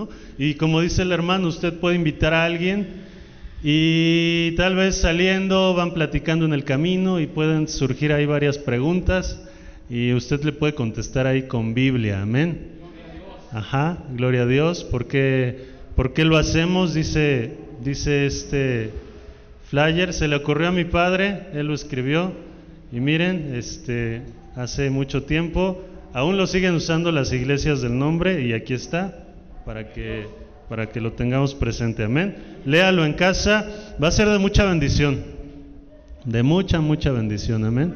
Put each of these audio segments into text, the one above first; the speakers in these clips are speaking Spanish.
¿no? Y como dice el hermano, usted puede invitar a alguien y tal vez saliendo van platicando en el camino y pueden surgir ahí varias preguntas y usted le puede contestar ahí con Biblia, amén. Ajá, gloria a Dios. ¿Por qué lo hacemos? Dice este flyer, se le ocurrió a mi padre, él lo escribió y miren, hace mucho tiempo, aún lo siguen usando las iglesias del nombre y aquí está, para que lo tengamos presente, amén. Léalo en casa, va a ser de mucha bendición, de mucha bendición, amén.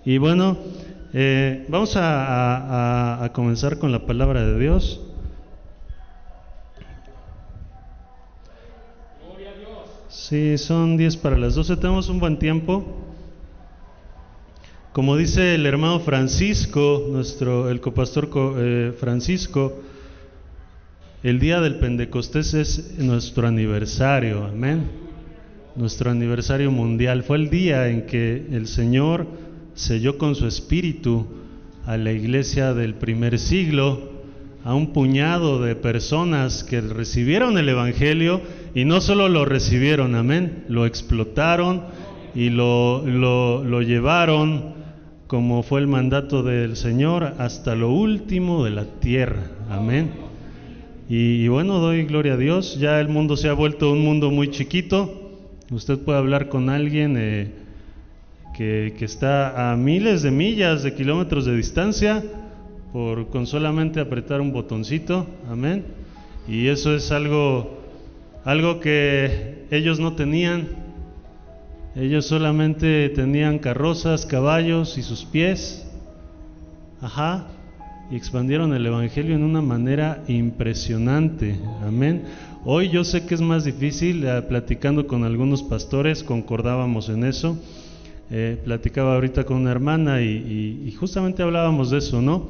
Y bueno, vamos a comenzar con la palabra de Dios. Gloria a Dios. Sí, son 10 para las 12, tenemos un buen tiempo. Como dice el hermano Francisco, el copastor Francisco, el día del Pentecostés es nuestro aniversario, amén. Nuestro aniversario mundial. Fue el día en que el Señor selló con su espíritu a la iglesia del primer siglo, a un puñado de personas que recibieron el evangelio y no solo lo recibieron, amén, lo explotaron y lo llevaron, como fue el mandato del Señor, hasta lo último de la tierra, amén. Y bueno, doy gloria a Dios. Ya el mundo se ha vuelto un mundo muy chiquito. Usted puede hablar con alguien que está a miles de millas, de kilómetros de distancia, con solamente apretar un botoncito, amén. Y eso es algo que ellos no tenían. Ellos solamente tenían carrozas, caballos y sus pies, y expandieron el evangelio en una manera impresionante, amén. Hoy yo sé que es más difícil, platicando con algunos pastores, concordábamos en eso. Platicaba ahorita con una hermana y justamente hablábamos de eso, ¿no?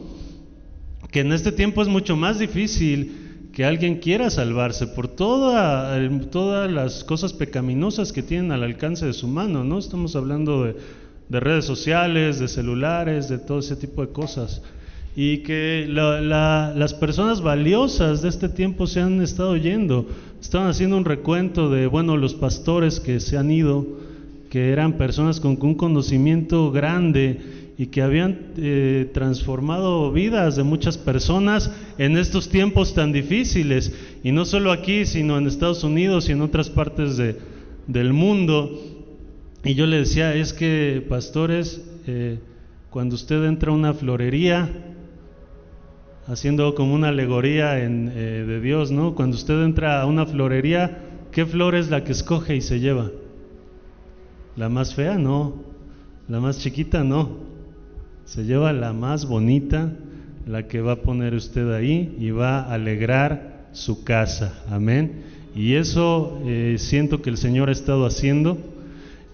Que en este tiempo es mucho más difícil que alguien quiera salvarse por todas las cosas pecaminosas que tienen al alcance de su mano, ¿no? Estamos hablando de redes sociales, de celulares, de todo ese tipo de cosas. Y que las personas valiosas de este tiempo se han estado yendo. Estaban haciendo un recuento de, los pastores que se han ido, que eran personas con un conocimiento grande y que habían transformado vidas de muchas personas en estos tiempos tan difíciles, y no solo aquí, sino en Estados Unidos y en otras partes del mundo. Y yo le decía, es que pastores, cuando usted entra a una florería, haciendo como una alegoría de Dios, ¿no? Cuando usted entra a una florería, ¿qué flor es la que escoge y se lleva? ¿La más fea? No. ¿La más chiquita? No. Se lleva la más bonita, la que va a poner usted ahí y va a alegrar su casa, amén. Y eso siento que el Señor ha estado haciendo,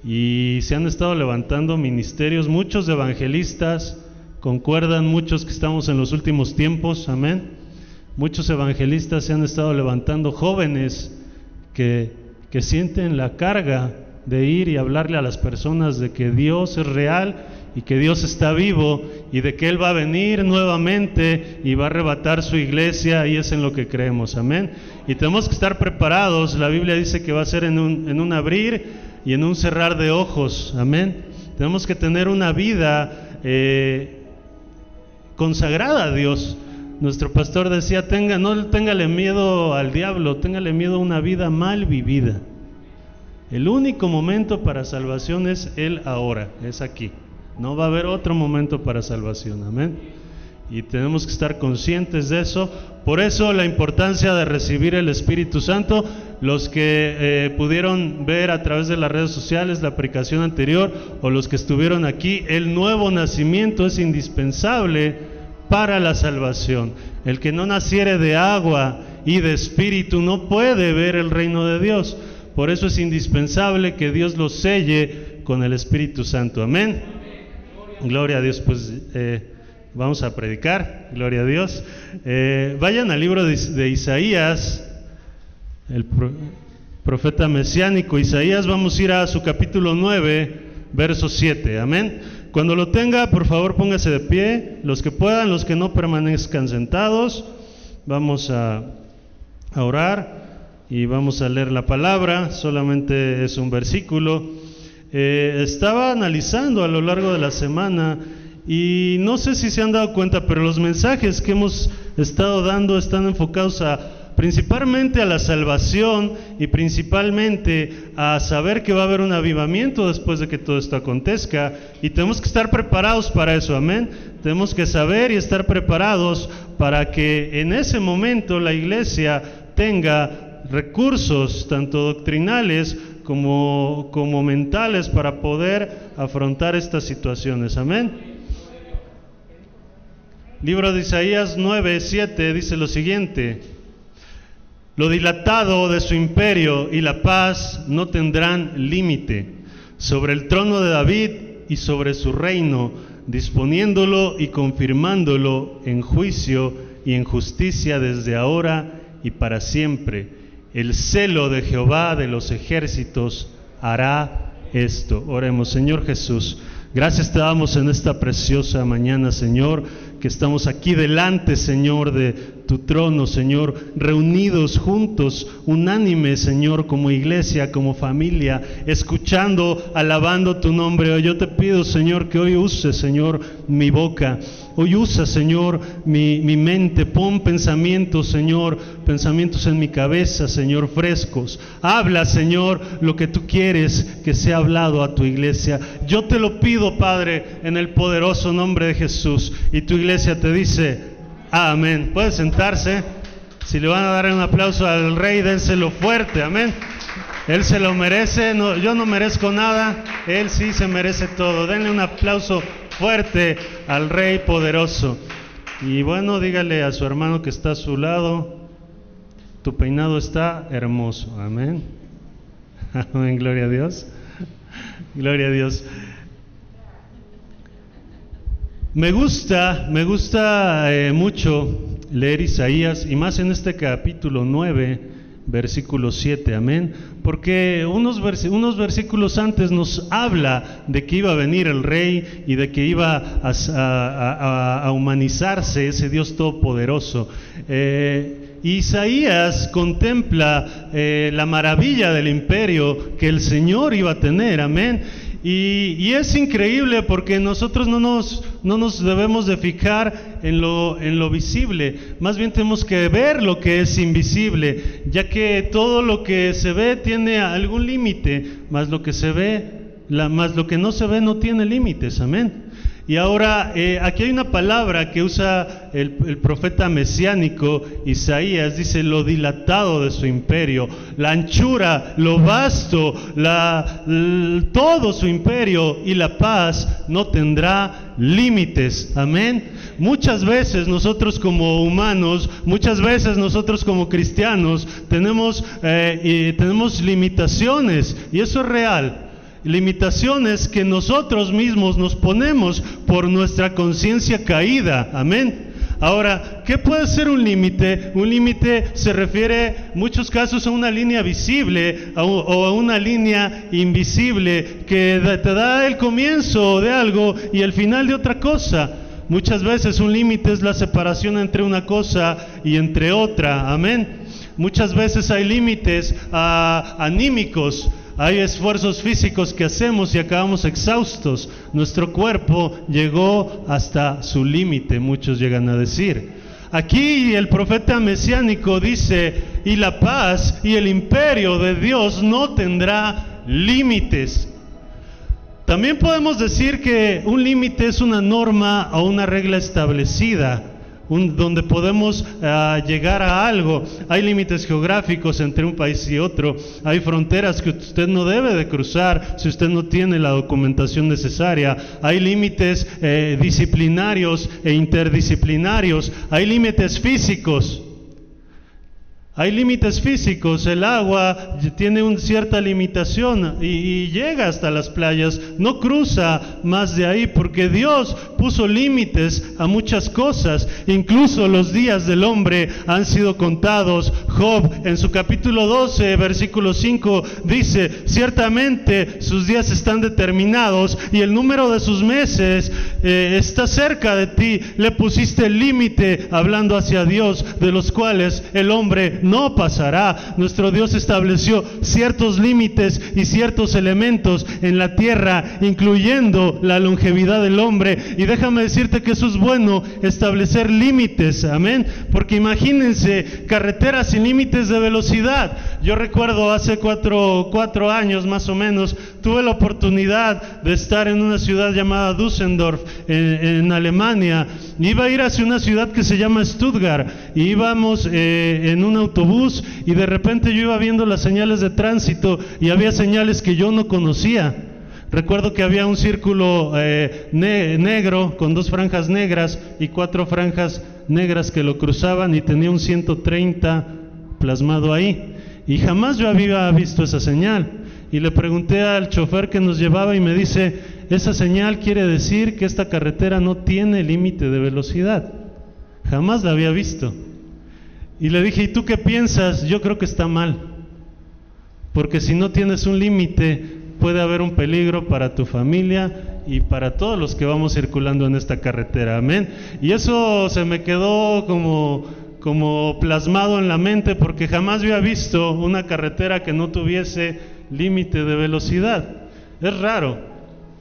y se han estado levantando ministerios, muchos evangelistas, concuerdan muchos que estamos en los últimos tiempos, amén. Muchos evangelistas se han estado levantando, jóvenes que sienten la carga de ir y hablarle a las personas de que Dios es real y que Dios está vivo y de que Él va a venir nuevamente y va a arrebatar su iglesia, y es en lo que creemos, amén. Y tenemos que estar preparados. La Biblia dice que va a ser en un abrir y en un cerrar de ojos, amén. Tenemos que tener una vida consagrada a Dios. Nuestro pastor decía, no téngale miedo al diablo, téngale miedo a una vida mal vivida. El único momento para salvación es el ahora, es aquí. No va a haber otro momento para salvación, amén. Y tenemos que estar conscientes de eso. Por eso la importancia de recibir el Espíritu Santo. Los que pudieron ver a través de las redes sociales la predicación anterior, o los que estuvieron aquí, el nuevo nacimiento es indispensable para la salvación. El que no naciere de agua y de espíritu no puede ver el reino de Dios. Por eso es indispensable que Dios lo selle con el Espíritu Santo, amén. Gloria a Dios. Pues vamos a predicar, gloria a Dios. Vayan al libro de Isaías, el profeta mesiánico Isaías. Vamos a ir a su capítulo 9, verso 7, amén. Cuando lo tenga, por favor póngase de pie, los que puedan, los que no permanezcan sentados. Vamos a a orar y vamos a leer la palabra. Solamente es un versículo. Estaba analizando a lo largo de la semana y no sé si se han dado cuenta, pero los mensajes que hemos estado dando están enfocados principalmente a la salvación y principalmente a saber que va a haber un avivamiento después de que todo esto acontezca, y tenemos que estar preparados para eso, amén. Tenemos que saber y estar preparados para que en ese momento la iglesia tenga recursos tanto doctrinales como mentales para poder afrontar estas situaciones, amén. Libro de Isaías 9:7 dice lo siguiente: lo dilatado de su imperio y la paz no tendrán límite sobre el trono de David y sobre su reino, disponiéndolo y confirmándolo en juicio y en justicia desde ahora y para siempre. El celo de Jehová de los ejércitos hará esto. Oremos. Señor Jesús, gracias te damos en esta preciosa mañana, Señor, que estamos aquí delante, Señor, de tu trono, Señor, reunidos juntos, unánimes, Señor, como iglesia, como familia, escuchando, alabando tu nombre. Hoy yo te pido, Señor, que hoy uses, Señor, mi boca. Hoy usa, Señor, mi mente. Pon pensamientos, Señor, pensamientos en mi cabeza, Señor, frescos. Habla, Señor, lo que tú quieres que sea hablado a tu iglesia. Yo te lo pido, Padre, en el poderoso nombre de Jesús. Y tu iglesia te dice, amén. Puede sentarse. Si le van a dar un aplauso al Rey, dénselo fuerte, amén. Él se lo merece. No, yo no merezco nada. Él sí se merece todo. Denle un aplauso fuerte al Rey poderoso. Y bueno, dígale a su hermano que está a su lado, tu peinado está hermoso, amén. Amén, gloria a Dios. Gloria a Dios. Me gusta mucho leer Isaías, y más en este capítulo 9, versículo 7, amén, porque unos versículos antes nos habla de que iba a venir el Rey y de que iba a humanizarse ese Dios todopoderoso. Isaías contempla la maravilla del imperio que el Señor iba a tener, amén. Y es increíble porque nosotros no nos debemos de fijar en lo visible, más bien tenemos que ver lo que es invisible, ya que todo lo que se ve tiene algún límite, más lo que no se ve no tiene límites, amén. Y ahora, aquí hay una palabra que usa el profeta mesiánico Isaías, dice lo dilatado de su imperio, la anchura, lo vasto, todo su imperio, y la paz no tendrá límites, amén. Muchas veces nosotros como humanos, muchas veces nosotros como cristianos tenemos limitaciones, y eso es real. Limitaciones que nosotros mismos nos ponemos por nuestra conciencia caída, amén. Ahora, ¿qué puede ser un límite? Un límite se refiere en muchos casos a una línea visible o a una línea invisible que te da el comienzo de algo y el final de otra cosa. Muchas veces un límite es la separación entre una cosa y entre otra, amén. Muchas veces hay límites anímicos. Hay esfuerzos físicos que hacemos y acabamos exhaustos. Nuestro cuerpo llegó hasta su límite, muchos llegan a decir. Aquí el profeta mesiánico dice, y la paz y el imperio de Dios no tendrá límites. También podemos decir que un límite es una norma o una regla establecida, donde podemos llegar a algo. Hay límites geográficos entre un país y otro, hay fronteras que usted no debe de cruzar si usted no tiene la documentación necesaria, hay límites disciplinarios e interdisciplinarios, hay límites físicos. El agua tiene una cierta limitación y llega hasta las playas, no cruza más de ahí porque Dios puso límites a muchas cosas. Incluso los días del hombre han sido contados. Job en su capítulo 12, versículo 5 dice, ciertamente sus días están determinados y el número de sus meses está cerca de ti. Le pusiste el límite hablando hacia Dios, de los cuales el hombre no pasará. Nuestro Dios estableció ciertos límites y ciertos elementos en la tierra, incluyendo la longevidad del hombre. Y déjame decirte que eso es bueno, establecer límites, amén. Porque imagínense, carreteras sin límites de velocidad. Yo recuerdo hace cuatro años más o menos, tuve la oportunidad de estar en una ciudad llamada Düsseldorf, en Alemania. Iba a ir hacia una ciudad que se llama Stuttgart, y íbamos en un autobús, y de repente yo iba viendo las señales de tránsito, y había señales que yo no conocía. Recuerdo que había un círculo negro con 2 franjas negras y 4 franjas negras que lo cruzaban, y tenía un 130 plasmado ahí, y jamás yo había visto esa señal. Y le pregunté al chofer que nos llevaba, y me dice: esa señal quiere decir que esta carretera no tiene límite de velocidad. Jamás la había visto. Y le dije: ¿y tú qué piensas? Yo creo que está mal, porque si no tienes un límite, puede haber un peligro para tu familia y para todos los que vamos circulando en esta carretera, amén. Y eso se me quedó como plasmado en la mente, porque jamás había visto una carretera que no tuviese límite de velocidad. Es raro,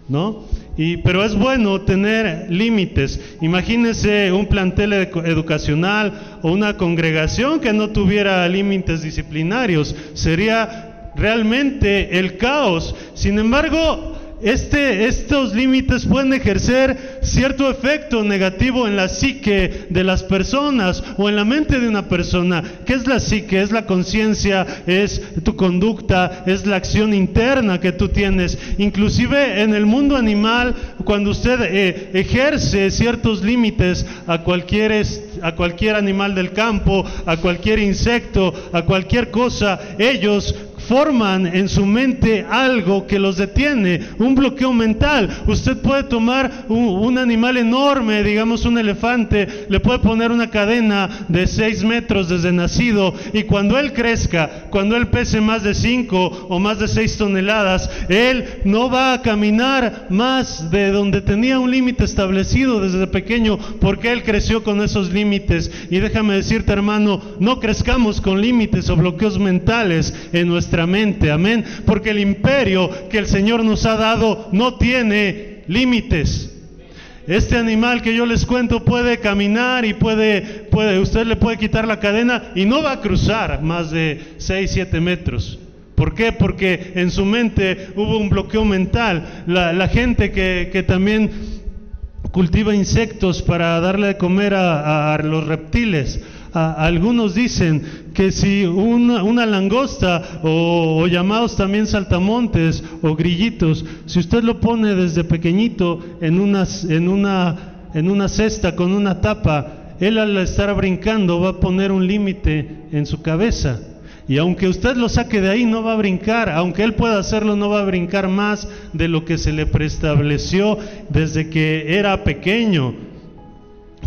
¿no? Pero es bueno tener límites. Imagínense un plantel educacional o una congregación que no tuviera límites disciplinarios. Sería realmente el caos. Sin embargo, estos límites pueden ejercer cierto efecto negativo en la psique de las personas o en la mente de una persona. ¿Qué es la psique? Es la conciencia, es tu conducta, es la acción interna que tú tienes. Inclusive en el mundo animal, cuando usted ejerce ciertos límites a cualquier animal del campo, a cualquier insecto, a cualquier cosa, ellos forman en su mente algo que los detiene, un bloqueo mental. Usted puede tomar un animal enorme, digamos un elefante, le puede poner una cadena de 6 metros desde nacido, y cuando él crezca, cuando él pese más de 5 o más de 6 toneladas, él no va a caminar más de donde tenía un límite establecido desde pequeño, porque él creció con esos límites. Y déjame decirte, hermano, no crezcamos con límites o bloqueos mentales en nuestra mente, amén, porque el imperio que el Señor nos ha dado no tiene límites. Este animal que yo les cuento puede caminar y usted le puede quitar la cadena y no va a cruzar más de 6, 7 metros. ¿Por qué? Porque en su mente hubo un bloqueo mental. La gente que también cultiva insectos para darle de comer a los reptiles. Algunos dicen que si una langosta o llamados también saltamontes o grillitos, si usted lo pone desde pequeñito en una cesta con una tapa, él al estar brincando va a poner un límite en su cabeza. Y aunque usted lo saque de ahí, no va a brincar. Aunque él pueda hacerlo, no va a brincar más de lo que se le preestableció desde que era pequeño.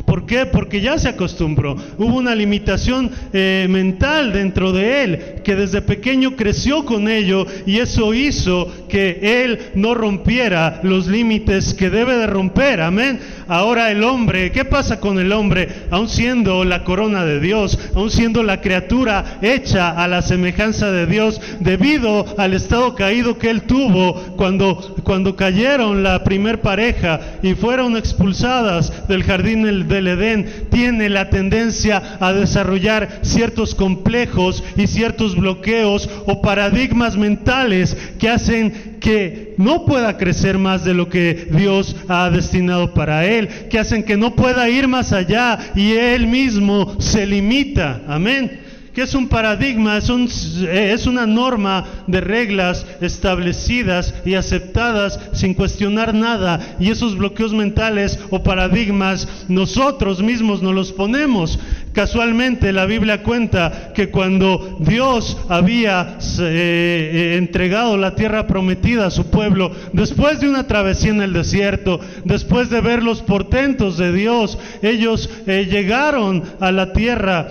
¿Por qué? Porque ya se acostumbró. Hubo una limitación mental dentro de él, que desde pequeño creció con ello, y eso hizo que él no rompiera los límites que debe de romper, amén. Ahora el hombre, ¿qué pasa con el hombre? Aun siendo la corona de Dios, aun siendo la criatura hecha a la semejanza de Dios, debido al estado caído que él tuvo cuando cayeron la primer pareja y fueron expulsadas del jardín del Edén, tiene la tendencia a desarrollar ciertos complejos y ciertos bloqueos o paradigmas mentales que hacen que no pueda crecer más de lo que Dios ha destinado para él, que hacen que no pueda ir más allá, y él mismo se limita, amén. ¿Qué es un paradigma? Es una norma de reglas establecidas y aceptadas sin cuestionar nada, y esos bloqueos mentales o paradigmas nosotros mismos nos los ponemos. Casualmente la Biblia cuenta que cuando Dios había entregado la tierra prometida a su pueblo, después de una travesía en el desierto, después de ver los portentos de Dios, ellos llegaron a la tierra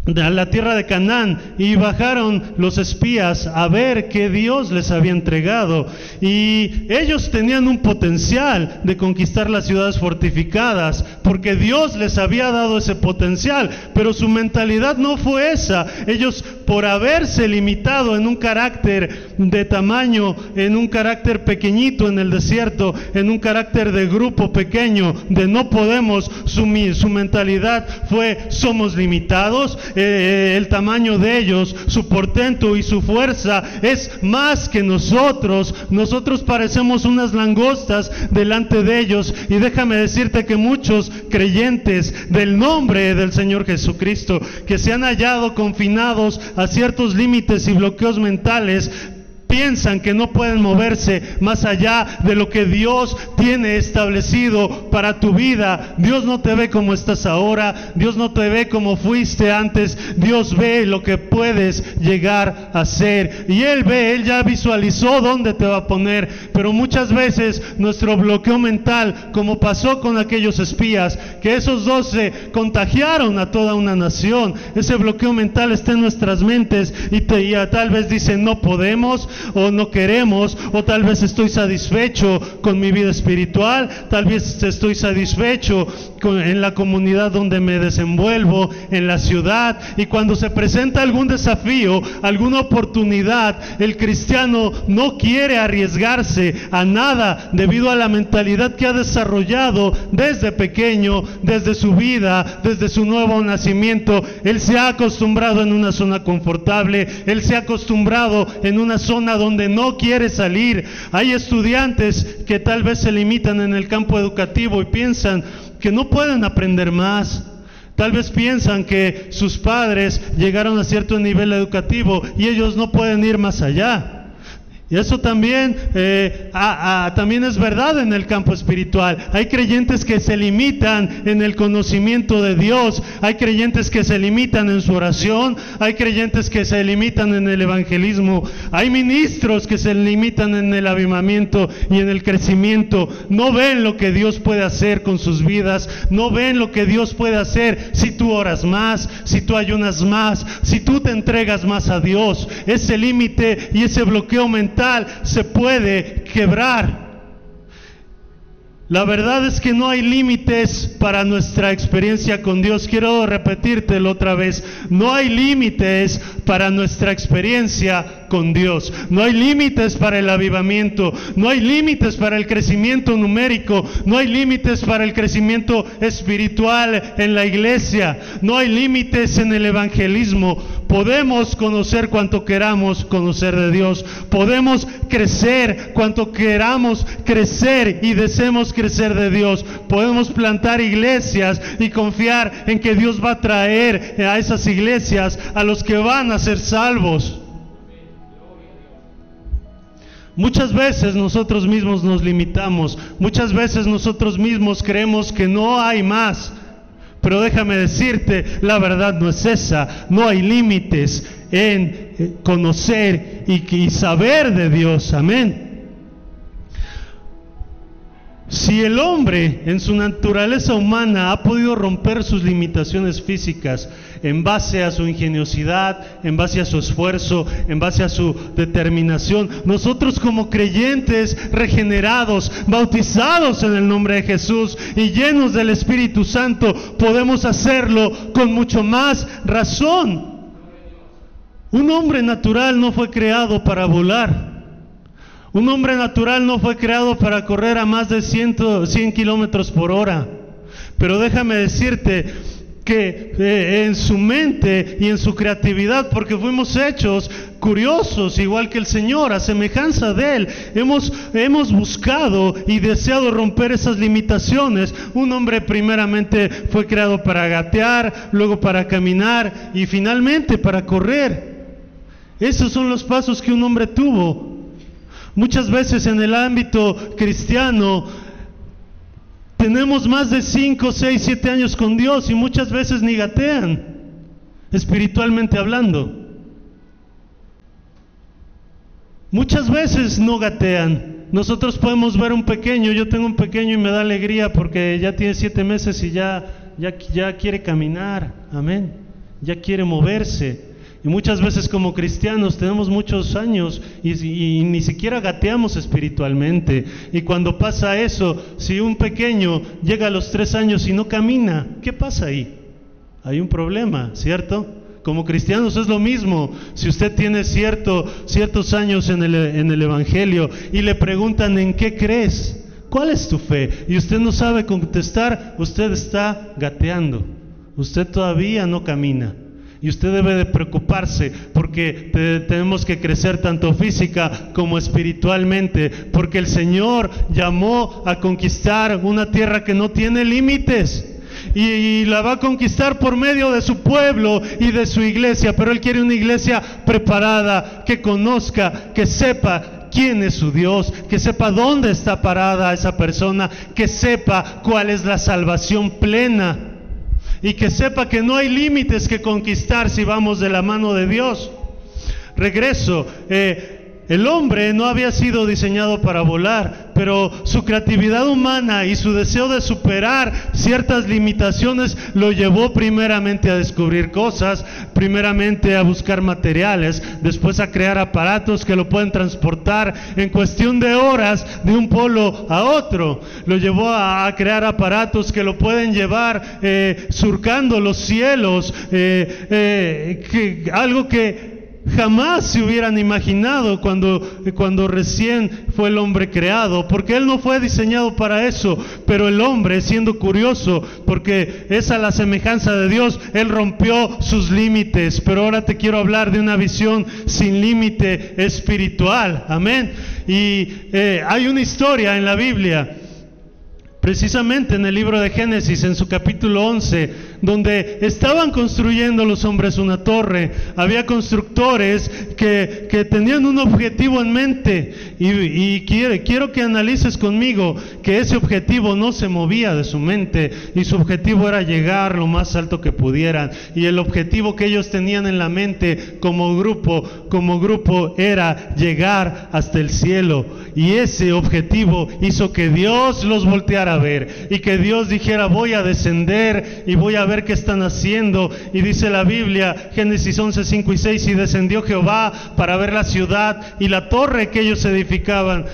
a la tierra de Canaán, y bajaron los espías a ver qué Dios les había entregado, y ellos tenían un potencial de conquistar las ciudades fortificadas porque Dios les había dado ese potencial, pero su mentalidad no fue esa. Ellos, por haberse limitado en un carácter de tamaño, en un carácter pequeñito en el desierto, en un carácter de grupo pequeño, de no podemos, su mentalidad fue: somos limitados. El tamaño de ellos, su portento y su fuerza es más que nosotros. Nosotros parecemos unas langostas delante de ellos. Y déjame decirte que muchos creyentes del nombre del Señor Jesucristo, que se han hallado confinados a ciertos límites y bloqueos mentales, piensan que no pueden moverse más allá de lo que Dios tiene establecido para tu vida. Dios no te ve como estás ahora, Dios no te ve como fuiste antes, Dios ve lo que puedes llegar a ser, y Él ya visualizó dónde te va a poner. Pero muchas veces nuestro bloqueo mental, como pasó con aquellos espías, que esos 12 contagiaron a toda una nación, ese bloqueo mental está en nuestras mentes, y tal vez dicen: no podemos, o no queremos, o tal vez estoy satisfecho con mi vida espiritual, tal vez estoy satisfecho en la comunidad donde me desenvuelvo, en la ciudad. Y cuando se presenta algún desafío, alguna oportunidad, el cristiano no quiere arriesgarse a nada debido a la mentalidad que ha desarrollado desde pequeño, desde su vida, desde su nuevo nacimiento. Él se ha acostumbrado en una zona confortable, él se ha acostumbrado en una zona donde no quiere salir. Hay estudiantes que tal vez se limitan en el campo educativo y piensan que no pueden aprender más. Tal vez piensan que sus padres llegaron a cierto nivel educativo y ellos no pueden ir más allá. Y eso también, también es verdad en el campo espiritual. Hay creyentes que se limitan en el conocimiento de Dios, hay creyentes que se limitan en su oración, hay creyentes que se limitan en el evangelismo, hay ministros que se limitan en el avivamiento y en el crecimiento. No ven lo que Dios puede hacer con sus vidas, no ven lo que Dios puede hacer si tú oras más, si tú ayunas más, si tú te entregas más a Dios. Ese límite y ese bloqueo mental se puede quebrar. La verdad es que no hay límites para nuestra experiencia con Dios. Quiero repetírtelo otra vez: no hay límites para nuestra experiencia con Dios. No hay límites para el avivamiento, no hay límites para el crecimiento numérico, no hay límites para el crecimiento espiritual en la iglesia, no hay límites en el evangelismo. Podemos conocer cuanto queramos conocer de Dios, podemos crecer cuanto queramos crecer y deseemos crecer de Dios, podemos plantar iglesias y confiar en que Dios va a traer a esas iglesias a los que van a ser salvos. Muchas veces nosotros mismos nos limitamos, muchas veces nosotros mismos creemos que no hay más, pero déjame decirte, la verdad no es esa. No hay límites en conocer y saber de Dios. Amén. Si el hombre en su naturaleza humana ha podido romper sus limitaciones físicas en base a su ingeniosidad, en base a su esfuerzo, en base a su determinación, nosotros como creyentes regenerados, bautizados en el nombre de Jesús y llenos del Espíritu Santo, podemos hacerlo con mucho más razón. Un hombre natural no fue creado para volar. Un hombre natural no fue creado para correr a más de 100 kilómetros por hora. Pero déjame decirte que en su mente y en su creatividad, porque fuimos hechos curiosos, igual que el Señor, a semejanza de Él, hemos buscado y deseado romper esas limitaciones. Un hombre primeramente fue creado para gatear, luego para caminar y finalmente para correr. Esos son los pasos que un hombre tuvo. Muchas veces en el ámbito cristiano tenemos más de 5, 6, 7 años con Dios y muchas veces ni gatean, espiritualmente hablando. Muchas veces no gatean. Nosotros podemos ver un pequeño, yo tengo un pequeño y me da alegría porque ya tiene 7 meses y ya quiere caminar, amén. ya quiere moverse. Y muchas veces como cristianos tenemos muchos años y ni siquiera gateamos espiritualmente. Y cuando pasa eso, si un pequeño llega a los 3 años y no camina, ¿qué pasa ahí? Hay un problema, ¿cierto? Como cristianos es lo mismo. Si usted tiene ciertos años en el Evangelio y le preguntan ¿en qué crees? ¿Cuál es tu fe? Y usted no sabe contestar, usted está gateando. Usted todavía no camina. Y usted debe de preocuparse porque tenemos que crecer tanto física como espiritualmente, porque el Señor llamó a conquistar una tierra que no tiene límites. Y la va a conquistar por medio de su pueblo y de su iglesia, pero Él quiere una iglesia preparada, que conozca, que sepa quién es su Dios, que sepa dónde está parada esa persona, que sepa cuál es la salvación plena y que sepa que no hay límites que conquistar si vamos de la mano de Dios. Regreso. El hombre no había sido diseñado para volar, pero su creatividad humana y su deseo de superar ciertas limitaciones lo llevó primeramente a descubrir cosas, primeramente a buscar materiales, después a crear aparatos que lo pueden transportar en cuestión de horas de un polo a otro. Lo llevó a crear aparatos que lo pueden llevar surcando los cielos, algo que jamás se hubieran imaginado cuando recién fue el hombre creado, porque él no fue diseñado para eso. Pero el hombre, siendo curioso, porque es a la semejanza de Dios, él rompió sus límites. Pero ahora te quiero hablar de una visión sin límite espiritual. Amén. Y hay una historia en la Biblia, precisamente en el libro de Génesis, en su capítulo 11, donde estaban construyendo los hombres una torre. Había constructores que tenían un objetivo en mente, y quiero que analices conmigo que ese objetivo no se movía de su mente, y su objetivo era llegar lo más alto que pudieran, y el objetivo que ellos tenían en la mente como grupo era llegar hasta el cielo. Y ese objetivo hizo que Dios los volteara a ver, y que Dios dijera: voy a descender y voy a ver qué están haciendo. Y dice la Biblia, Génesis 11, 5 y 6, y descendió Jehová para ver la ciudad y la torre que ellos edificaban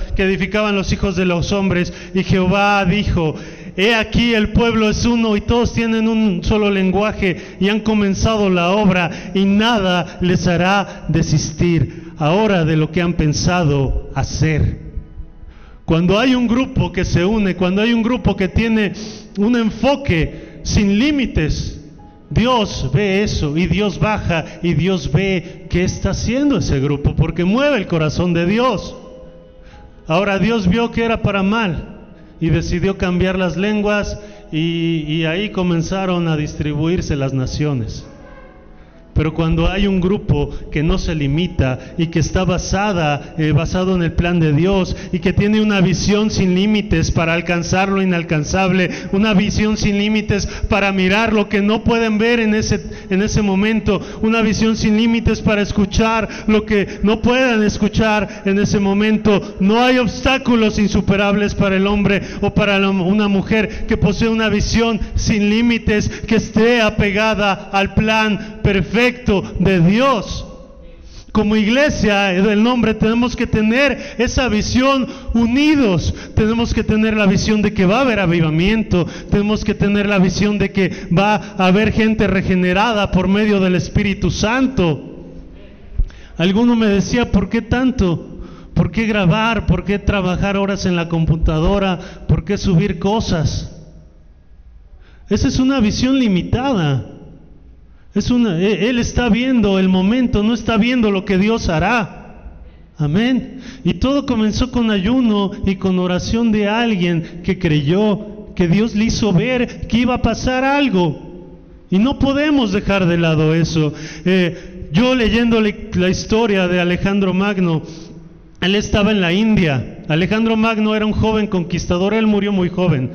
los hijos de los hombres. Y Jehová dijo: he aquí, el pueblo es uno y todos tienen un solo lenguaje, y han comenzado la obra, y nada les hará desistir ahora de lo que han pensado hacer. Cuando hay un grupo que se une, cuando hay un grupo que tiene un enfoque sin límites, Dios ve eso, y Dios baja y Dios ve qué está haciendo ese grupo, porque mueve el corazón de Dios. Ahora Dios vio que era para mal y decidió cambiar las lenguas, y ahí comenzaron a distribuirse las naciones. Pero cuando hay un grupo que no se limita y que está basado en el plan de Dios, y que tiene una visión sin límites para alcanzar lo inalcanzable, una visión sin límites para mirar lo que no pueden ver en ese momento, una visión sin límites para escuchar lo que no puedan escuchar en ese momento, no hay obstáculos insuperables para el hombre o para una mujer que posee una visión sin límites, que esté apegada al plan perfecto de Dios. Como iglesia del nombre tenemos que tener esa visión unidos. Tenemos que tener la visión de que va a haber avivamiento. Tenemos que tener la visión de que va a haber gente regenerada por medio del Espíritu Santo. Alguno me decía: ¿por qué tanto? ¿Por qué grabar? ¿Por qué trabajar horas en la computadora? ¿Por qué subir cosas? Esa es una visión limitada. Él está viendo el momento, no está viendo lo que Dios hará. Amén. Y todo comenzó con ayuno y con oración de alguien que creyó, que Dios le hizo ver que iba a pasar algo. Y no podemos dejar de lado eso. Yo leyendo la historia de Alejandro Magno, él estaba en la India. Alejandro Magno era un joven conquistador, él murió muy joven,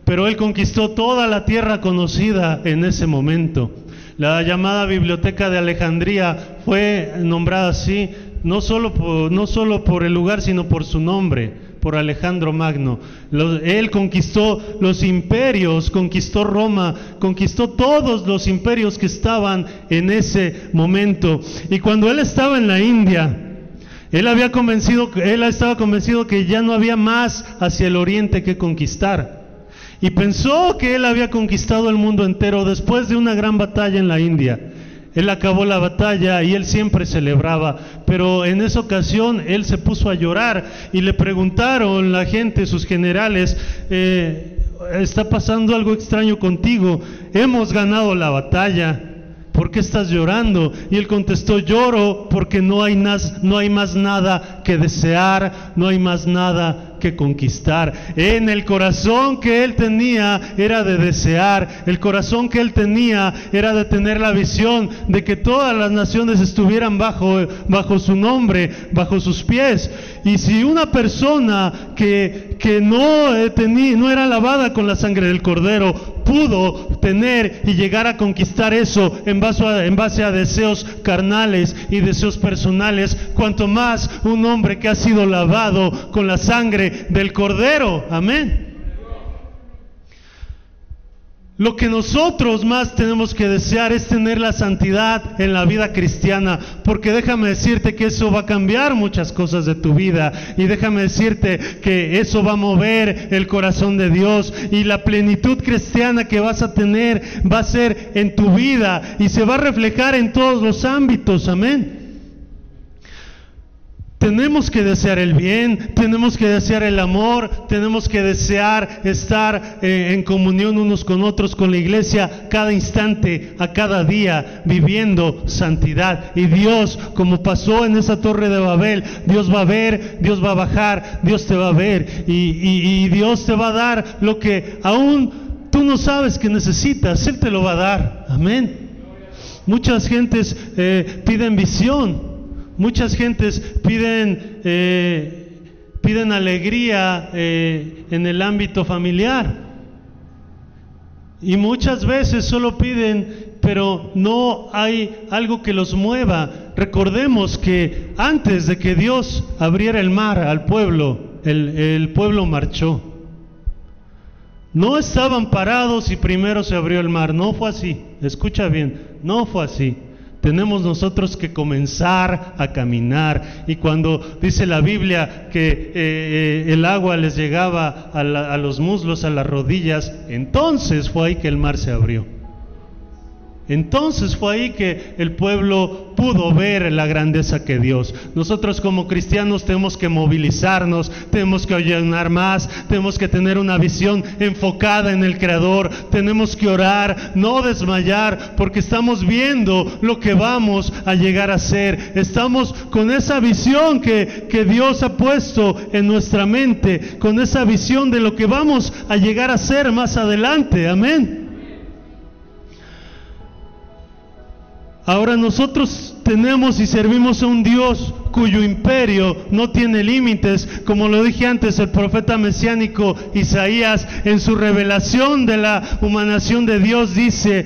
pero él conquistó toda la tierra conocida en ese momento. La llamada Biblioteca de Alejandría fue nombrada así, no solo por el lugar, sino por su nombre, por Alejandro Magno. Él conquistó los imperios, conquistó Roma, conquistó todos los imperios que estaban en ese momento. Y cuando él estaba en la India, él estaba convencido que ya no había más hacia el oriente que conquistar. Y pensó que él había conquistado el mundo entero después de una gran batalla en la India. Él acabó la batalla y él siempre celebraba, pero en esa ocasión él se puso a llorar y le preguntaron la gente, sus generales, ¿está pasando algo extraño contigo? Hemos ganado la batalla. ¿Por qué estás llorando? Y él contestó, lloro porque no hay más nada que desear, no hay más nada que conquistar. En el corazón que él tenía era de desear, el corazón que él tenía era de tener la visión de que todas las naciones estuvieran bajo su nombre, bajo sus pies. Y si una persona que no era lavada con la sangre del Cordero pudo tener y llegar a conquistar eso en base a deseos carnales y deseos personales, cuanto más un hombre que ha sido lavado con la sangre del Cordero. Amén. Lo que nosotros más tenemos que desear es tener la santidad en la vida cristiana, porque déjame decirte que eso va a cambiar muchas cosas de tu vida, y déjame decirte que eso va a mover el corazón de Dios, y la plenitud cristiana que vas a tener va a ser en tu vida y se va a reflejar en todos los ámbitos. Amén. Tenemos que desear el bien, tenemos que desear el amor, tenemos que desear estar en comunión unos con otros, con la iglesia, cada instante, a cada día, viviendo santidad. Y Dios, como pasó en esa torre de Babel, Dios va a ver, Dios va a bajar, Dios te va a ver, y Dios te va a dar lo que aún tú no sabes que necesitas, Él te lo va a dar. Amén. Muchas gentes piden visión. Muchas gentes piden alegría en el ámbito familiar, y muchas veces solo piden, pero no hay algo que los mueva. Recordemos que antes de que Dios abriera el mar al pueblo, el pueblo marchó. No estaban parados y primero se abrió el mar, no fue así. Escucha bien, no fue así. Tenemos nosotros que comenzar a caminar, y cuando dice la Biblia que el agua les llegaba a los muslos, a las rodillas, entonces fue ahí que el mar se abrió. Entonces fue ahí que el pueblo pudo ver la grandeza que Dios. Nosotros como cristianos tenemos que movilizarnos, tenemos que ayunar más, tenemos que tener una visión enfocada en el Creador, tenemos que orar, no desmayar, porque estamos viendo lo que vamos a llegar a ser. Estamos con esa visión que Dios ha puesto en nuestra mente, con esa visión de lo que vamos a llegar a ser más adelante. Amén. Ahora nosotros tenemos y servimos a un Dios cuyo imperio no tiene límites. Como lo dije antes, el profeta mesiánico Isaías, en su revelación de la humanación de Dios, dice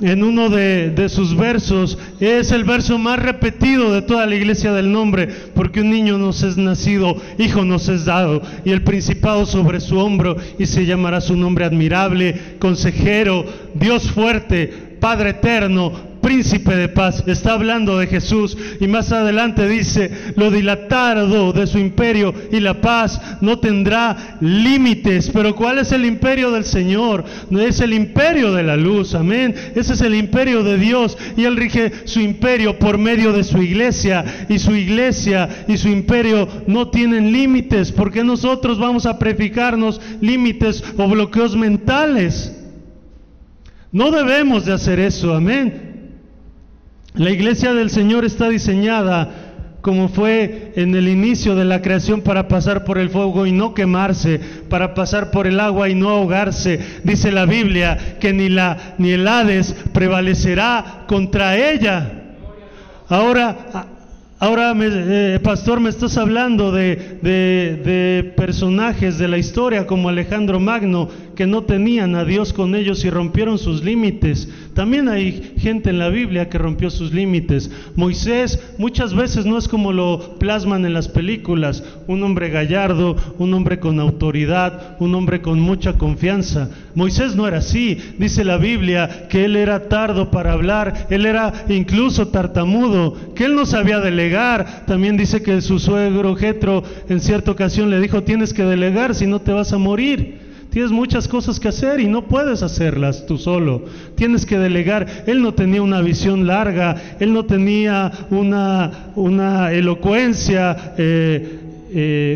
en uno de sus versos, es el verso más repetido de toda la iglesia del nombre, porque un niño nos es nacido, hijo nos es dado, y el principado sobre su hombro, y se llamará su nombre admirable, consejero, Dios fuerte, Padre eterno, Príncipe de paz. Está hablando de Jesús, y más adelante dice, lo dilatado de su imperio y la paz no tendrá límites. Pero ¿cuál es el imperio del Señor? No es el imperio de la luz. Amén. Ese es el imperio de Dios, y Él rige su imperio por medio de su iglesia, y su iglesia y su imperio no tienen límites. ¿Por qué nosotros vamos a prefijarnos límites o bloqueos mentales? No debemos de hacer eso. Amén. La iglesia del Señor está diseñada como fue en el inicio de la creación, para pasar por el fuego y no quemarse, para pasar por el agua y no ahogarse. Dice la Biblia que ni el Hades prevalecerá contra ella. Ahora Ahora, pastor, me estás hablando de personajes de la historia como Alejandro Magno, que no tenían a Dios con ellos y rompieron sus límites. También hay gente en la Biblia que rompió sus límites. Moisés muchas veces no es como lo plasman en las películas, un hombre gallardo, un hombre con autoridad, un hombre con mucha confianza. Moisés no era así. Dice la Biblia que él era tardo para hablar, él era incluso tartamudo, que él no sabía delegar. También dice que su suegro Jetro en cierta ocasión le dijo: tienes que delegar, si no te vas a morir. Tienes muchas cosas que hacer y no puedes hacerlas tú solo. Tienes que delegar. Él no tenía una visión larga, él no tenía una elocuencia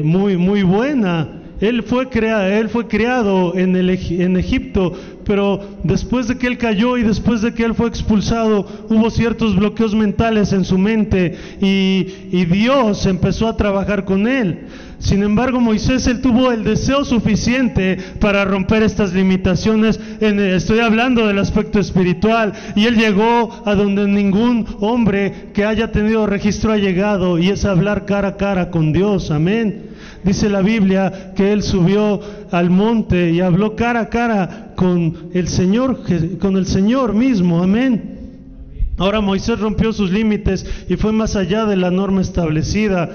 muy buena. Él fue criado en Egipto, pero después de que él cayó y después de que él fue expulsado, hubo ciertos bloqueos mentales en su mente y Dios empezó a trabajar con él. Sin embargo, Moisés, él tuvo el deseo suficiente para romper estas limitaciones. Estoy hablando del aspecto espiritual, y él llegó a donde ningún hombre que haya tenido registro ha llegado, y es hablar cara a cara con Dios. Amén. Dice la Biblia que él subió al monte y habló cara a cara con el Señor mismo. Amén. Ahora Moisés rompió sus límites y fue más allá de la norma establecida.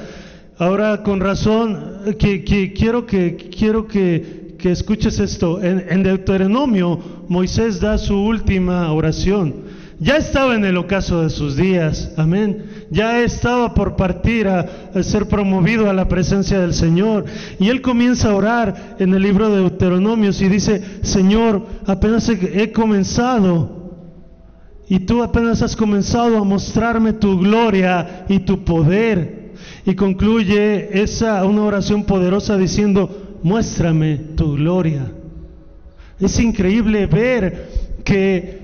Ahora, con razón, quiero que escuches esto. En Deuteronomio, Moisés da su última oración. Ya estaba en el ocaso de sus días, amén. Ya estaba por partir a ser promovido a la presencia del Señor. Y él comienza a orar en el libro de Deuteronomios y dice: Señor, apenas he comenzado, y tú apenas has comenzado a mostrarme tu gloria y tu poder. Y concluye una oración poderosa diciendo: muéstrame tu gloria. Es increíble ver que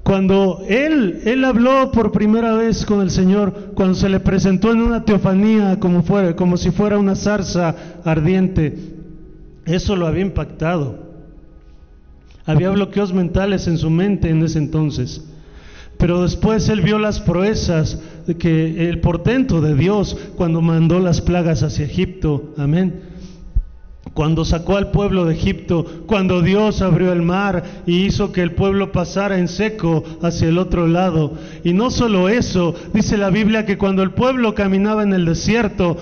cuando él habló por primera vez con el Señor, cuando se le presentó en una teofanía como si fuera una zarza ardiente, eso lo había impactado. Había bloqueos mentales en su mente en ese entonces. Pero después él vio las proezas, el portento de Dios cuando mandó las plagas hacia Egipto. Amén. Cuando sacó al pueblo de Egipto, cuando Dios abrió el mar y hizo que el pueblo pasara en seco hacia el otro lado. Y no solo eso, dice la Biblia que cuando el pueblo caminaba en el desierto,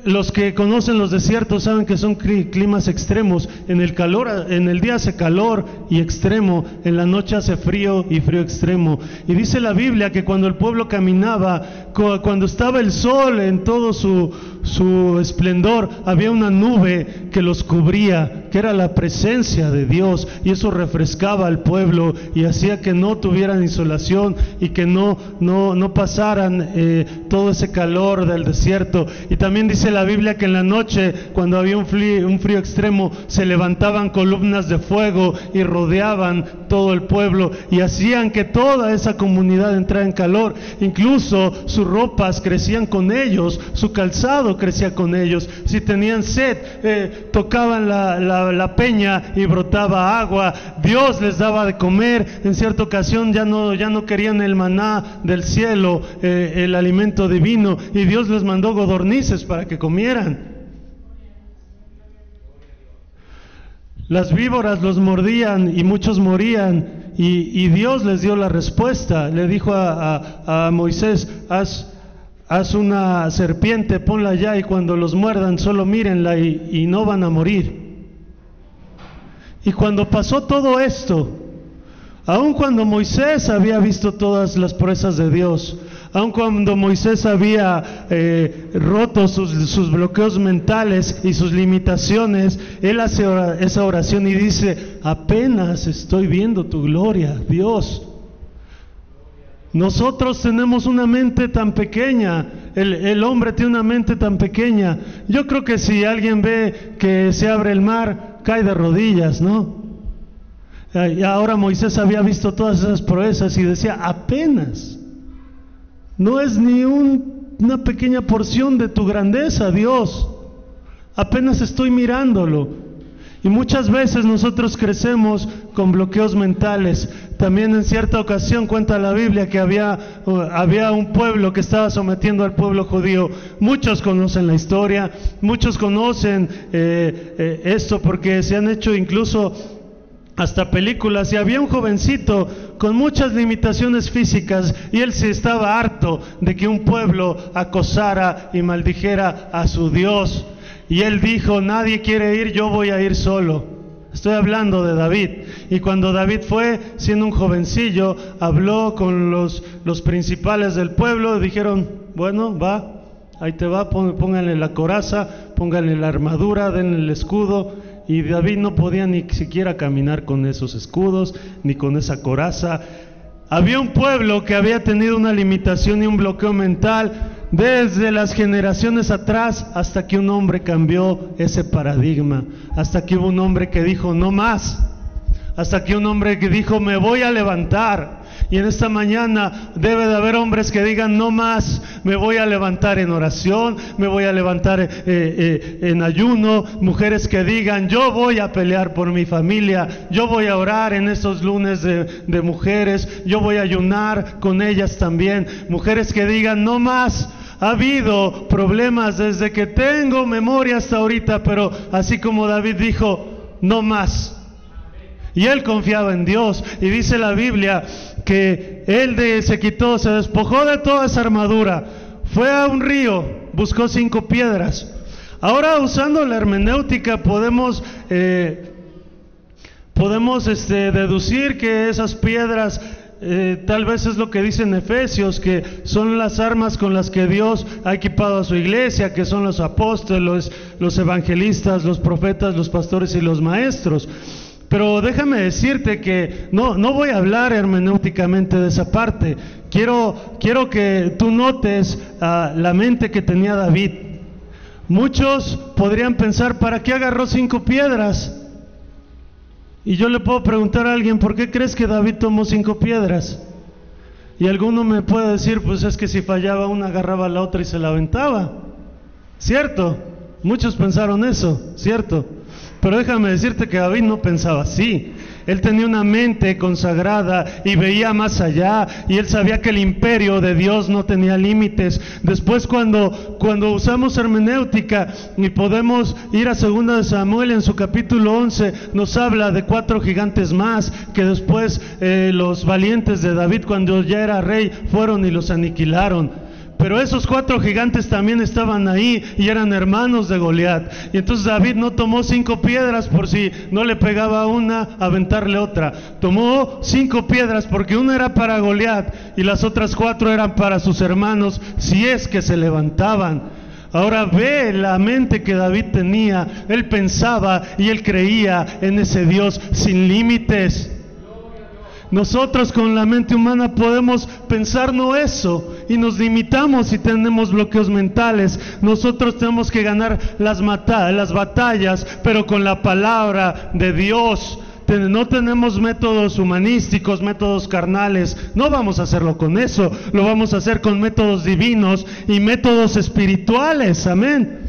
los que conocen los desiertos saben que son climas extremos. En el día hace calor y extremo, en la noche hace frío y frío extremo. Y dice la Biblia que cuando el pueblo caminaba, cuando estaba el sol en todo su esplendor, había una nube que los cubría, que era la presencia de Dios, y eso refrescaba al pueblo y hacía que no tuvieran insolación y que no pasaran todo ese calor del desierto. Y también dice la Biblia que en la noche, cuando había un frío extremo, se levantaban columnas de fuego y rodeaban todo el pueblo y hacían que toda esa comunidad entrara en calor. Incluso sus ropas crecían con ellos, su calzado crecía con ellos. Si tenían sed, tocaban la peña y brotaba agua. Dios les daba de comer. En cierta ocasión ya no querían el maná del cielo, el alimento divino, y Dios les mandó codornices para que comieran. Las víboras los mordían y muchos morían, y Dios les dio la respuesta. Le dijo a Moisés: haz una serpiente, ponla allá, y cuando los muerdan solo mírenla y no van a morir. Y cuando pasó todo esto, aun cuando Moisés había visto todas las proezas de Dios, aun cuando Moisés había roto sus bloqueos mentales y sus limitaciones, él hace esa oración y dice: apenas estoy viendo tu gloria, Dios. Nosotros tenemos una mente tan pequeña, el hombre tiene una mente tan pequeña. Yo creo que si alguien ve que se abre el mar, cae de rodillas, ¿no? Y ahora Moisés había visto todas esas proezas y decía: apenas. No es ni una pequeña porción de tu grandeza, Dios. Apenas estoy mirándolo. Y muchas veces nosotros crecemos con bloqueos mentales. También en cierta ocasión cuenta la Biblia que había un pueblo que estaba sometiendo al pueblo judío. Muchos conocen la historia, muchos conocen esto porque se han hecho incluso hasta películas, y había un jovencito con muchas limitaciones físicas y él se estaba harto de que un pueblo acosara y maldijera a su Dios, y él dijo: nadie quiere ir, yo voy a ir solo. Estoy hablando de David. Y cuando David fue, siendo un jovencillo, habló con los principales del pueblo, dijeron: bueno, va, ahí te va, pónganle la coraza, pónganle la armadura, denle el escudo. Y David no podía ni siquiera caminar con esos escudos, ni con esa coraza. Había un pueblo que había tenido una limitación y un bloqueo mental desde las generaciones atrás, hasta que un hombre cambió ese paradigma, hasta que hubo un hombre que dijo: no más, hasta que un hombre que dijo: me voy a levantar. Y en esta mañana debe de haber hombres que digan: no más, me voy a levantar en oración, me voy a levantar en ayuno. Mujeres que digan: yo voy a pelear por mi familia, yo voy a orar en estos lunes de mujeres, yo voy a ayunar con ellas también. Mujeres que digan: no más. Ha habido problemas desde que tengo memoria hasta ahorita, pero así como David dijo: no más. Y él confiaba en Dios, y dice la Biblia que él se despojó de toda esa armadura, fue a un río, buscó 5 piedras. Ahora, usando la hermenéutica, podemos deducir que esas piedras tal vez es lo que dice en Efesios, que son las armas con las que Dios ha equipado a su iglesia, que son los apóstoles, los evangelistas, los profetas, los pastores y los maestros. Pero déjame decirte que no voy a hablar hermenéuticamente de esa parte. Quiero que tú notes la mente que tenía David. Muchos podrían pensar: ¿para qué agarró 5 piedras? Y yo le puedo preguntar a alguien: ¿por qué crees que David tomó 5 piedras? Y alguno me puede decir: pues es que si fallaba una, agarraba la otra y se la aventaba. ¿Cierto? Muchos pensaron eso, ¿cierto? Pero déjame decirte que David no pensaba así. Él tenía una mente consagrada y veía más allá, y él sabía que el imperio de Dios no tenía límites. Después, cuando usamos hermenéutica y podemos ir a 2 de Samuel, en su capítulo 11, nos habla de 4 gigantes más que después los valientes de David, cuando ya era rey, fueron y los aniquilaron. Pero esos 4 gigantes también estaban ahí y eran hermanos de Goliat. Y entonces David no tomó 5 piedras por si no le pegaba una, aventarle otra. Tomó 5 piedras porque una era para Goliat y las otras 4 eran para sus hermanos, si es que se levantaban. Ahora ve la mente que David tenía. Él pensaba y él creía en ese Dios sin límites. Nosotros con la mente humana podemos pensar no eso, y nos limitamos y tenemos bloqueos mentales. Nosotros tenemos que ganar las batallas, pero con la palabra de Dios. No tenemos métodos humanísticos, métodos carnales. No vamos a hacerlo con eso. Lo vamos a hacer con métodos divinos y métodos espirituales. Amén.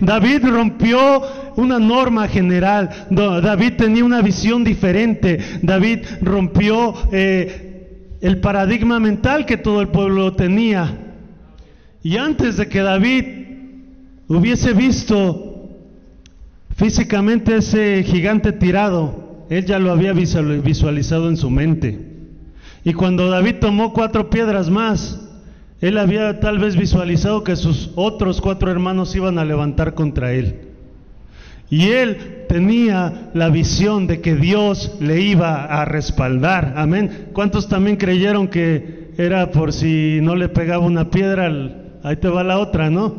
David rompió una norma general. David tenía una visión diferente. David rompió el paradigma mental que todo el pueblo tenía. Y antes de que David hubiese visto físicamente ese gigante tirado, él ya lo había visualizado en su mente. Y cuando David tomó 4 piedras más, él había tal vez visualizado que sus otros 4 hermanos iban a levantar contra él. Y él tenía la visión de que Dios le iba a respaldar. Amén. ¿Cuántos también creyeron que era por si no le pegaba una piedra, ahí te va la otra, no?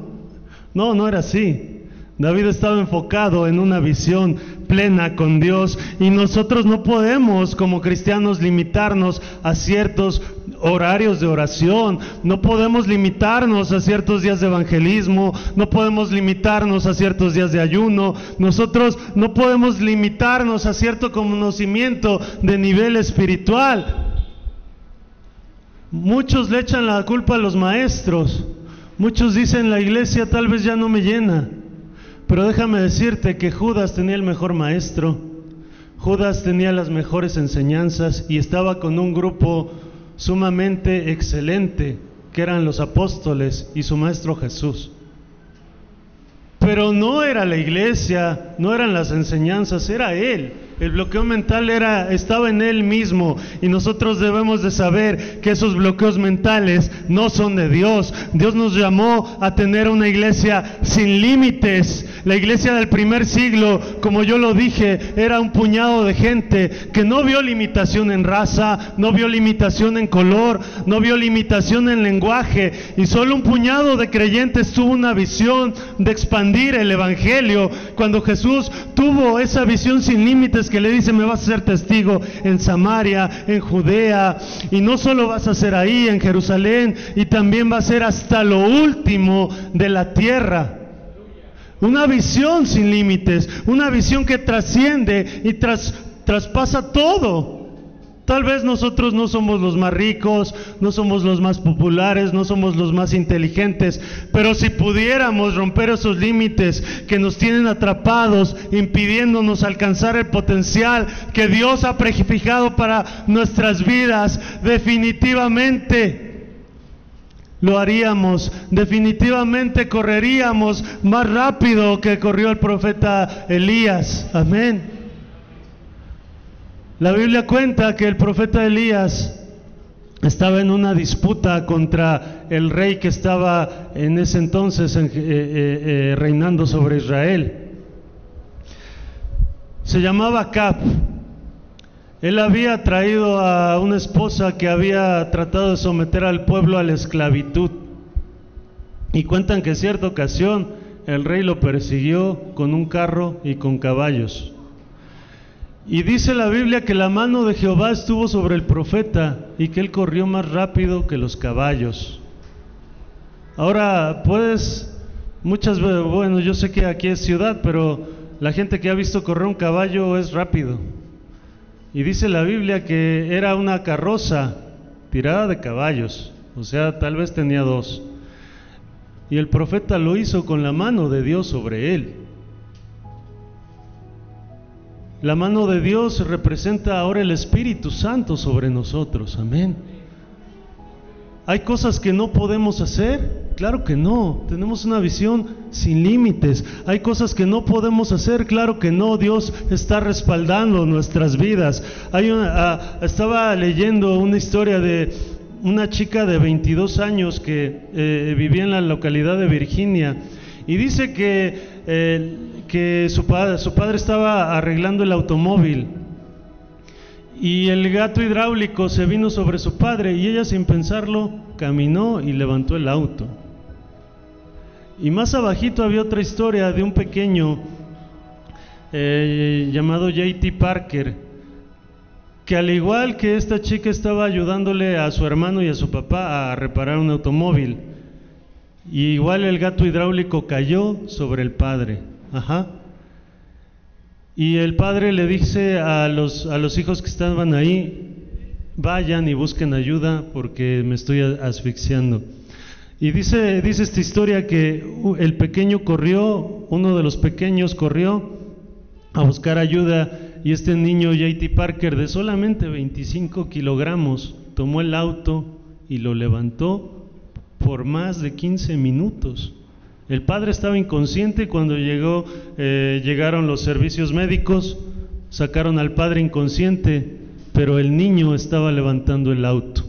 No era así. David estaba enfocado en una visión plena con Dios, y nosotros no podemos como cristianos limitarnos a ciertos horarios de oración, no podemos limitarnos a ciertos días de evangelismo, no podemos limitarnos a ciertos días de ayuno, nosotros no podemos limitarnos a cierto conocimiento de nivel espiritual. Muchos le echan la culpa a los maestros, muchos dicen: la iglesia tal vez ya no me llena. Pero déjame decirte que Judas tenía el mejor maestro. Judas tenía las mejores enseñanzas y estaba con un grupo sumamente excelente, que eran los apóstoles y su maestro Jesús. Pero no era la iglesia, no eran las enseñanzas, era él. El bloqueo mental estaba en él mismo, y nosotros debemos de saber que esos bloqueos mentales no son de Dios. Dios nos llamó a tener una iglesia sin límites. La iglesia del primer siglo, como yo lo dije, era un puñado de gente que no vio limitación en raza, no vio limitación en color, no vio limitación en lenguaje, y solo un puñado de creyentes tuvo una visión de expandir el evangelio. Cuando Jesús tuvo esa visión sin límites, que le dice: me vas a ser testigo en Samaria, en Judea, y no solo vas a ser ahí en Jerusalén, y también va a ser hasta lo último de la tierra. Una visión sin límites, una visión que trasciende y traspasa todo. Tal vez nosotros no somos los más ricos, no somos los más populares, no somos los más inteligentes, pero si pudiéramos romper esos límites que nos tienen atrapados, impidiéndonos alcanzar el potencial que Dios ha prefijado para nuestras vidas, definitivamente lo haríamos. Definitivamente correríamos más rápido que corrió el profeta Elías. Amén. La Biblia cuenta que el profeta Elías estaba en una disputa contra el rey que estaba en ese entonces reinando sobre Israel. Se llamaba Acab. Él había traído a una esposa que había tratado de someter al pueblo a la esclavitud. Y cuentan que en cierta ocasión el rey lo persiguió con un carro y con caballos. Y dice la Biblia que la mano de Jehová estuvo sobre el profeta y que él corrió más rápido que los caballos. Ahora, bueno, yo sé que aquí es ciudad, pero la gente que ha visto correr un caballo es rápido. Y dice la Biblia que era una carroza tirada de caballos, o sea, tal vez tenía dos. Y el profeta lo hizo con la mano de Dios sobre él. La mano de Dios representa ahora el Espíritu Santo sobre nosotros. Amén. ¿Hay cosas que no podemos hacer? Claro que no. Tenemos una visión sin límites. ¿Hay cosas que no podemos hacer? Claro que no. Dios está respaldando nuestras vidas. Estaba leyendo una historia de una chica de 22 años que vivía en la localidad de Virginia, y dice que su padre estaba arreglando el automóvil y el gato hidráulico se vino sobre su padre, y ella, sin pensarlo, caminó y levantó el auto. Y más abajito había otra historia de un pequeño llamado J.T. Parker, que al igual que esta chica estaba ayudándole a su hermano y a su papá a reparar un automóvil, y igual el gato hidráulico cayó sobre el padre. Y el padre le dice a los hijos que estaban ahí: vayan y busquen ayuda porque me estoy asfixiando. Y dice esta historia que uno de los pequeños corrió a buscar ayuda, y este niño J.T. Parker, de solamente 25 kilogramos, tomó el auto y lo levantó por más de 15 minutos. El padre estaba inconsciente. Cuando llegaron los servicios médicos, sacaron al padre inconsciente, pero el niño estaba levantando el auto.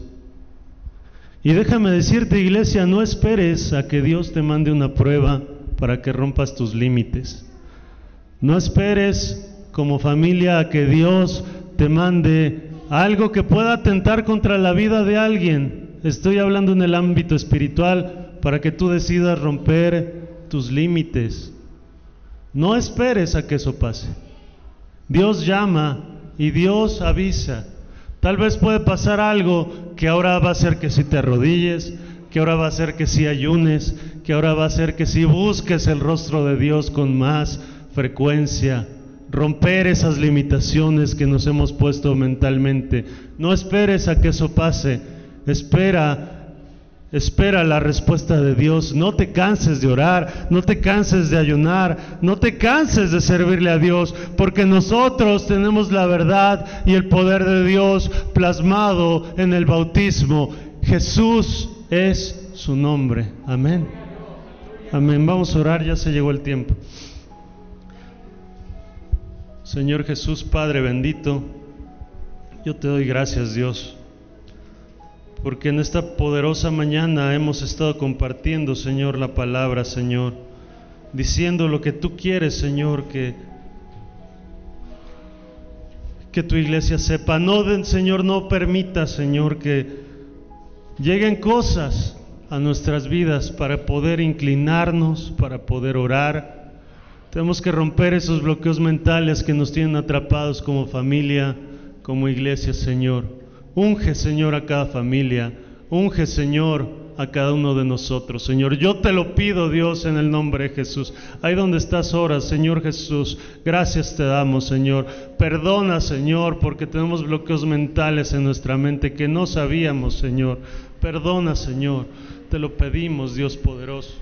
Y déjame decirte, iglesia, no esperes a que Dios te mande una prueba para que rompas tus límites. No esperes como familia a que Dios te mande algo que pueda atentar contra la vida de alguien. Estoy hablando en el ámbito espiritual, para que tú decidas romper tus límites. No esperes a que eso pase. Dios llama y Dios avisa. Tal vez puede pasar algo que ahora va a hacer que si te arrodilles, que ahora va a hacer que si ayunes, que ahora va a hacer que si busques el rostro de Dios con más frecuencia. Romper esas limitaciones que nos hemos puesto mentalmente. No esperes a que eso pase. Espera Espera la respuesta de Dios. No te canses de orar, no te canses de ayunar, no te canses de servirle a Dios, porque nosotros tenemos la verdad y el poder de Dios plasmado en el bautismo. Jesús es su nombre. Amén. Amén. Vamos a orar, ya se llegó el tiempo. Señor Jesús, Padre bendito, yo te doy gracias, Dios, porque en esta poderosa mañana hemos estado compartiendo, Señor, la palabra, Señor, diciendo lo que tú quieres, Señor, que tu iglesia sepa. No, Señor, no permita, Señor, que lleguen cosas a nuestras vidas para poder inclinarnos, para poder orar. Tenemos que romper esos bloqueos mentales que nos tienen atrapados como familia, como iglesia, Señor. Unge, Señor, a cada familia. Unge, Señor, a cada uno de nosotros, Señor. Yo te lo pido, Dios, en el nombre de Jesús. Ahí donde estás ahora, Señor Jesús, gracias te damos, Señor. Perdona, Señor, porque tenemos bloqueos mentales en nuestra mente que no sabíamos, Señor. Perdona, Señor. Te lo pedimos, Dios poderoso.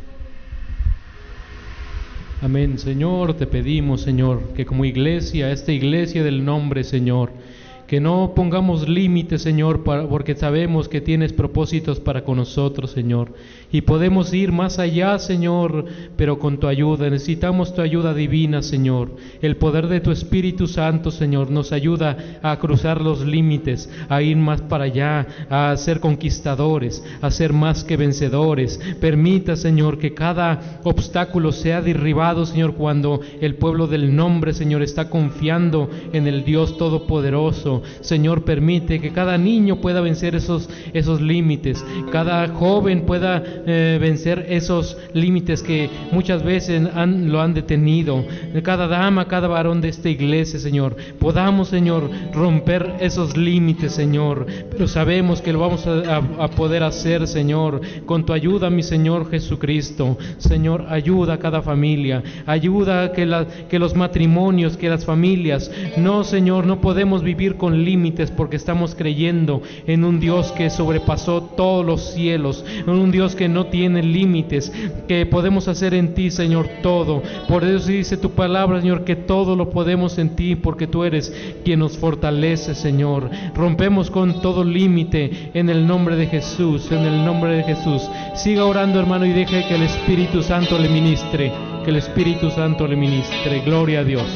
Amén, Señor, te pedimos, Señor, que como iglesia, esta iglesia del nombre, Señor, que no pongamos límites, Señor, porque sabemos que tienes propósitos para con nosotros, Señor, y podemos ir más allá, Señor, pero con tu ayuda. Necesitamos tu ayuda divina, Señor. El poder de tu Espíritu Santo, Señor, nos ayuda a cruzar los límites, a ir más para allá, a ser conquistadores, a ser más que vencedores. Permita, Señor, que cada obstáculo sea derribado, Señor, cuando el pueblo del nombre, Señor, está confiando en el Dios Todopoderoso. Señor, permite que cada niño pueda vencer esos límites, cada joven pueda vencer esos límites que muchas veces lo han detenido, cada dama, cada varón de esta iglesia, Señor, podamos, Señor, romper esos límites, Señor, pero sabemos que lo vamos a poder hacer, Señor, con tu ayuda, mi Señor Jesucristo. Señor, ayuda a cada familia, ayuda a que los matrimonios, que las familias, no, Señor, no podemos vivir con límites porque estamos creyendo en un Dios que sobrepasó todos los cielos, en un Dios que no tiene límites, que podemos hacer en ti, Señor, todo. Por eso dice tu palabra, Señor, que todo lo podemos en ti, porque tú eres quien nos fortalece, Señor. Rompemos con todo límite en el nombre de Jesús, en el nombre de Jesús. Siga orando, hermano, y deje que el Espíritu Santo le ministre, que el Espíritu Santo le ministre. Gloria a Dios.